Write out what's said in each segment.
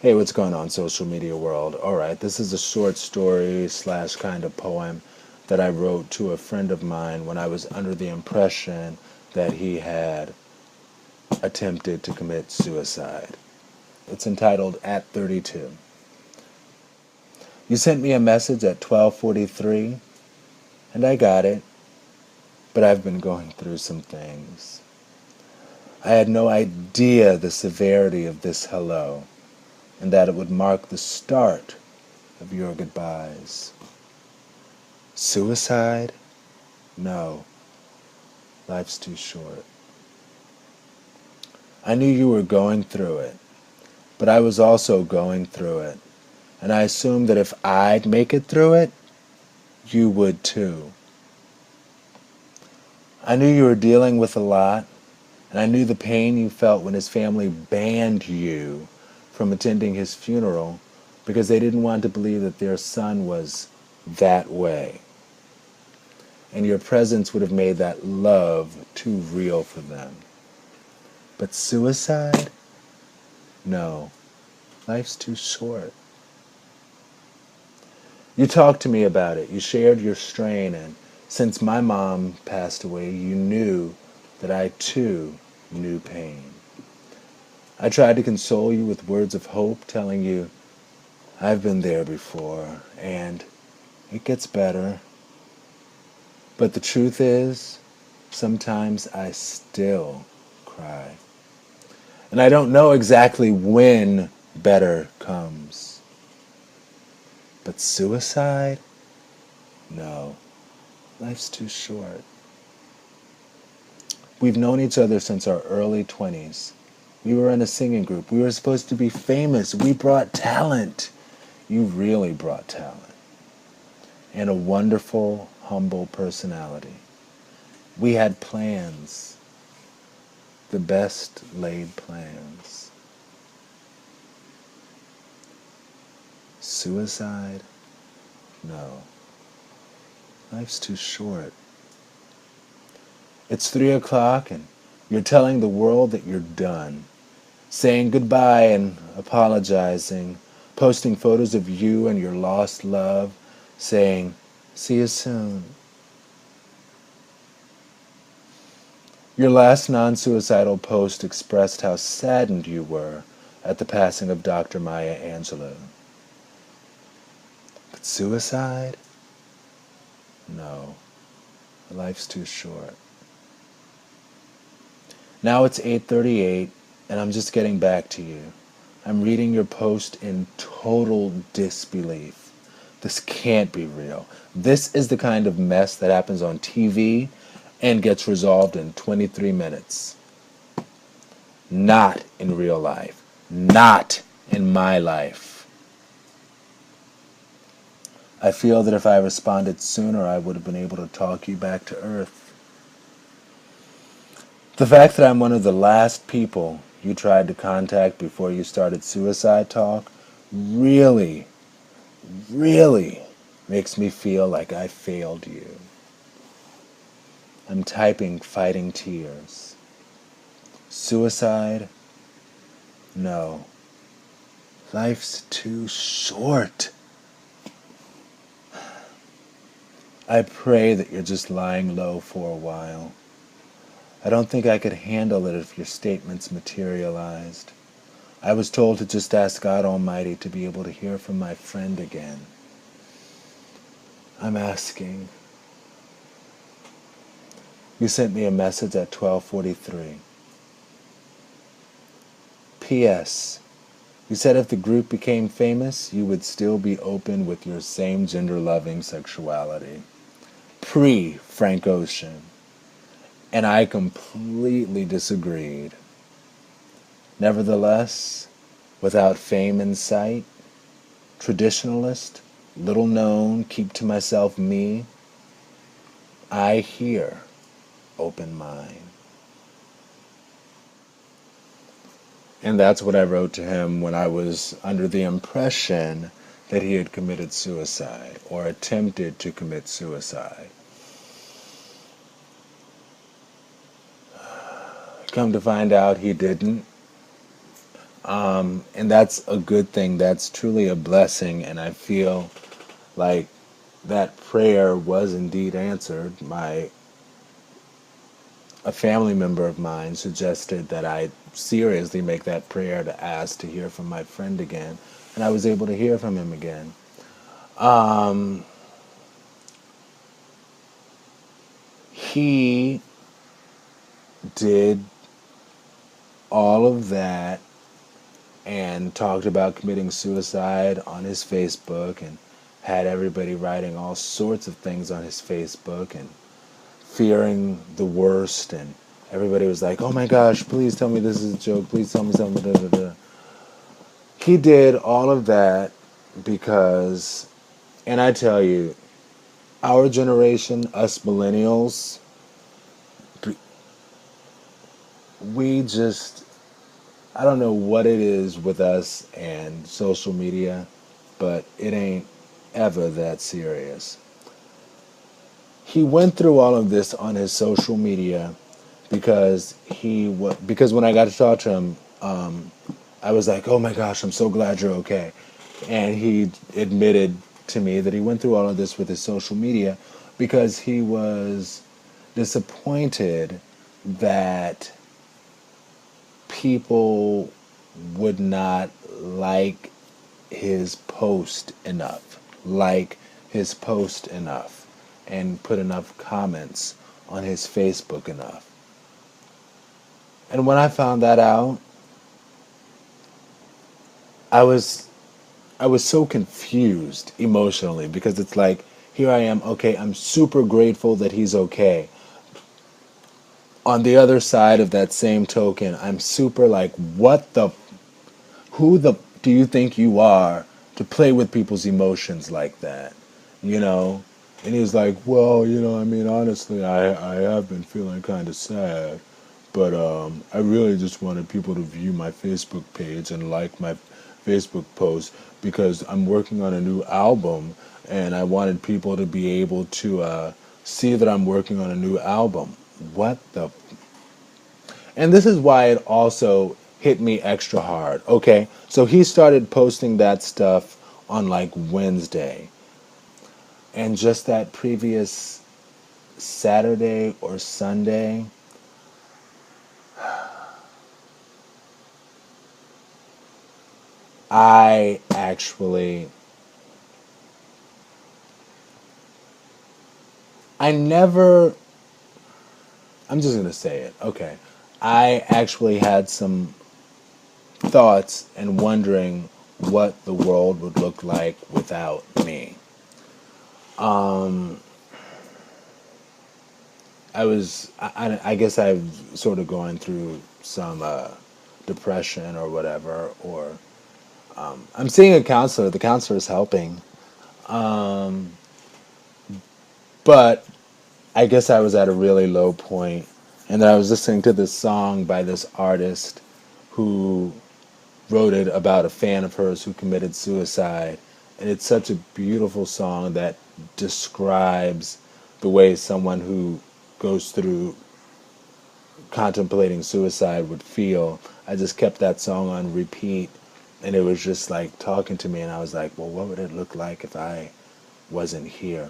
Hey, what's going on, social media world? All right, this is a short story slash kind of poem that I wrote to a friend of mine when I was under the impression that he had attempted to commit suicide. It's entitled At 32. You sent me a message at 12:43, and I got it, but I've been going through some things. I had no idea the severity of this hello, and that it would mark the start of your goodbyes. Suicide? No, life's too short. I knew you were going through it, but I was also going through it, and I assumed that if I'd make it through it, you would too. I knew you were dealing with a lot, and I knew the pain you felt when his family banned you from attending his funeral because they didn't want to believe that their son was that way. And your presence would have made that love too real for them. But suicide? No, life's too short. You talked to me about it. You shared your strain, and since my mom passed away, you knew that I too knew pain. I tried to console you with words of hope, telling you I've been there before, and it gets better. But the truth is, sometimes I still cry. And I don't know exactly when better comes. But suicide? No. Life's too short. We've known each other since our early 20s. We were in a singing group. We were supposed to be famous. We brought talent. You really brought talent. And a wonderful, humble personality. We had plans. The best laid plans. Suicide? No. Life's too short. It's 3 o'clock and you're telling the world that you're done. Saying goodbye and apologizing. Posting photos of you and your lost love. Saying, see you soon. Your last non-suicidal post expressed how saddened you were at the passing of Dr. Maya Angelou. But suicide? No. Life's too short. Now it's 8:38 and I'm just getting back to you. I'm reading your post in total disbelief. This can't be real. This is the kind of mess that happens on TV and gets resolved in 23 minutes. Not in real life. Not in my life. I feel that if I responded sooner, I would have been able to talk you back to earth. The fact that I'm one of the last people you tried to contact before you started suicide talk really, really makes me feel like I failed you. I'm typing fighting tears. Suicide? No. Life's too short. I pray that you're just lying low for a while. I don't think I could handle it if your statements materialized. I was told to just ask God Almighty to be able to hear from my friend again. I'm asking. You sent me a message at 12:43. P.S. You said if the group became famous, you would still be open with your same gender-loving sexuality. Pre-Frank Ocean. And I completely disagreed. Nevertheless, without fame in sight, traditionalist, little known, keep to myself me, I hear open mind. And that's what I wrote to him when I was under the impression that he had committed suicide or attempted to commit suicide. Come to find out he didn't. And that's a good thing. That's truly a blessing. And I feel like that prayer was indeed answered. A family member of mine suggested that I seriously make that prayer to ask to hear from my friend again. And I was able to hear from him again. He did all of that and talked about committing suicide on his Facebook and had everybody writing all sorts of things on his Facebook and fearing the worst. And everybody was like, oh my gosh, please tell me this is a joke. Please tell me something. Da, da, da. He did all of that because, and I tell you, our generation, us millennials, we just, I don't know what it is with us and social media, but it ain't ever that serious. He went through all of this on his social media because when I got to talk to him, I was like, "Oh my gosh, I'm so glad you're okay." And he admitted to me that he went through all of this with his social media because he was disappointed that people would not like his post enough, like his post enough, and put enough comments on his Facebook enough. And when I found that out, I was I was so confused emotionally because it's like here I am, okay, I'm super grateful that he's okay. On the other side of that same token, I'm super like, what the who the do you think you are to play with people's emotions like that? You know? And he was like, well, I mean, honestly, I have been feeling kind of sad, but I really just wanted people to view my Facebook page and like my Facebook post because I'm working on a new album and I wanted people to be able to see that I'm working on a new album. What the and this is why it also hit me extra hard. Okay, so he started posting that stuff on like Wednesday. And just that previous Saturday or Sunday, I actually, I never, I'm just going to say it. Okay. I actually had some thoughts and wondering what the world would look like without me. I guess I've sort of gone through some depression or whatever, or I'm seeing a counselor. The counselor is helping, but I guess I was at a really low point, and then I was listening to this song by this artist who wrote it about a fan of hers who committed suicide, and it's such a beautiful song that describes the way someone who goes through contemplating suicide would feel. I just kept that song on repeat, and it was just like talking to me, and I was like, well, what would it look like if I wasn't here?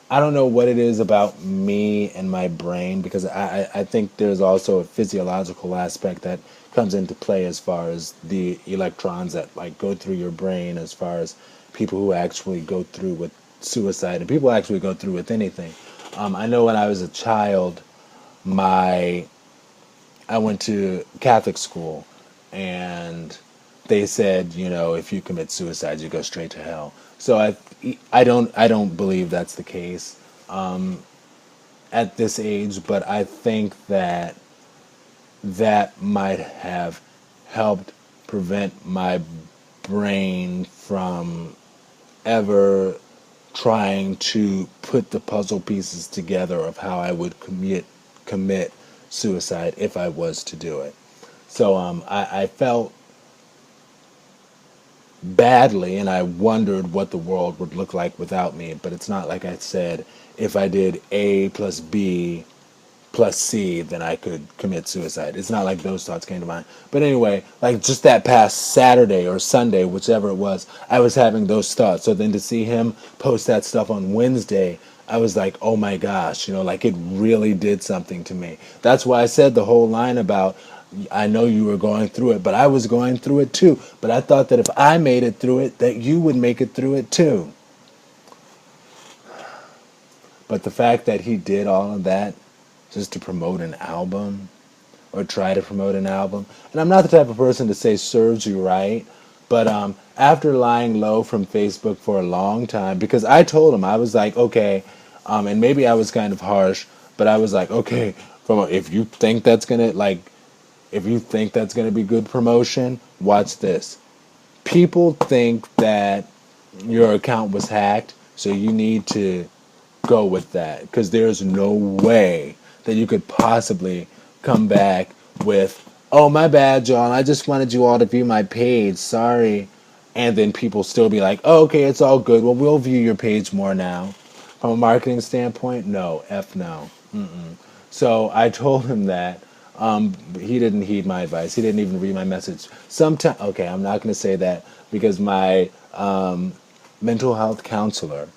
I don't know what it is about me and my brain because I think there's also a physiological aspect that comes into play as far as the electrons that like go through your brain as far as people who actually go through with suicide and people actually go through with anything. I know when I was a child, my I went to Catholic school, and they said, if you commit suicide, you go straight to hell. So I don't believe that's the case at this age, but I think that that might have helped prevent my brain from ever trying to put the puzzle pieces together of how I would commit suicide if I was to do it. So I felt badly, and I wondered what the world would look like without me. But it's not like I said if I did A plus B plus C, then I could commit suicide. It's not like those thoughts came to mind. But anyway, like just that past Saturday or Sunday, whichever it was, I was having those thoughts. So then to see him post that stuff on Wednesday, I was like, oh my gosh, like it really did something to me. That's why I said the whole line about, I know you were going through it, but I was going through it too. But I thought that if I made it through it, that you would make it through it too. But the fact that he did all of that just to promote an album or try to promote an album, and I'm not the type of person to say serves you right, but after lying low from Facebook for a long time, because I told him, I was like, okay, and maybe I was kind of harsh, but I was like, okay, if you think that's gonna be good promotion, watch this. People think that your account was hacked, so you need to go with that, because there's no way that you could possibly come back with, oh, my bad, John, I just wanted you all to view my page, sorry. And then people still be like, oh, okay, it's all good, well, we'll view your page more now. From a marketing standpoint, no, no. So I told him that. He didn't heed my advice. He didn't even read my message. Okay, I'm not going to say that, because my mental health counselor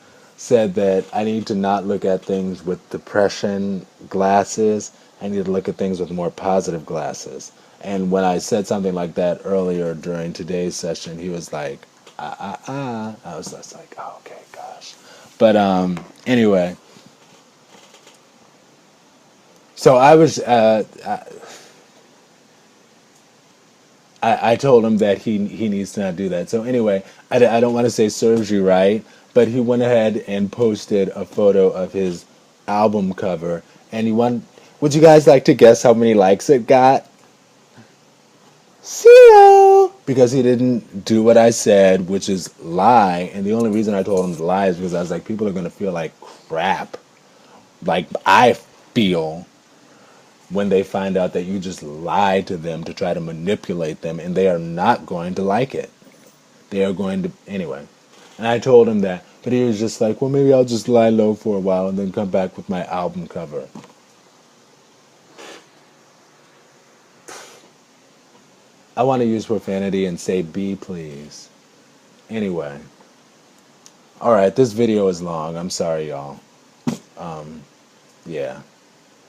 said that I need to not look at things with depression glasses. I need to look at things with more positive glasses. And when I said something like that earlier during today's session, he was like, I was just like, oh, okay, gosh. But anyway, so I told him that he needs to not do that. So anyway, I don't want to say serves you right, but he went ahead and posted a photo of his album cover, and would you guys like to guess how many likes it got? 0! Because he didn't do what I said, which is lie. And the only reason I told him to lie is because I was like, people are going to feel like crap. Like I feel when they find out that you just lied to them to try to manipulate them, and they are not going to like it. They are going to, anyway. And I told him that, but he was just like, well, maybe I'll just lie low for a while and then come back with my album cover. I want to use profanity and say B, please. Anyway. Alright, this video is long. I'm sorry, y'all. Yeah.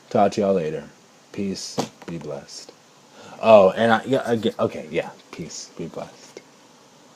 Talk to y'all later. Peace. Be blessed. Oh, and yeah, again, okay, yeah. Peace. Be blessed.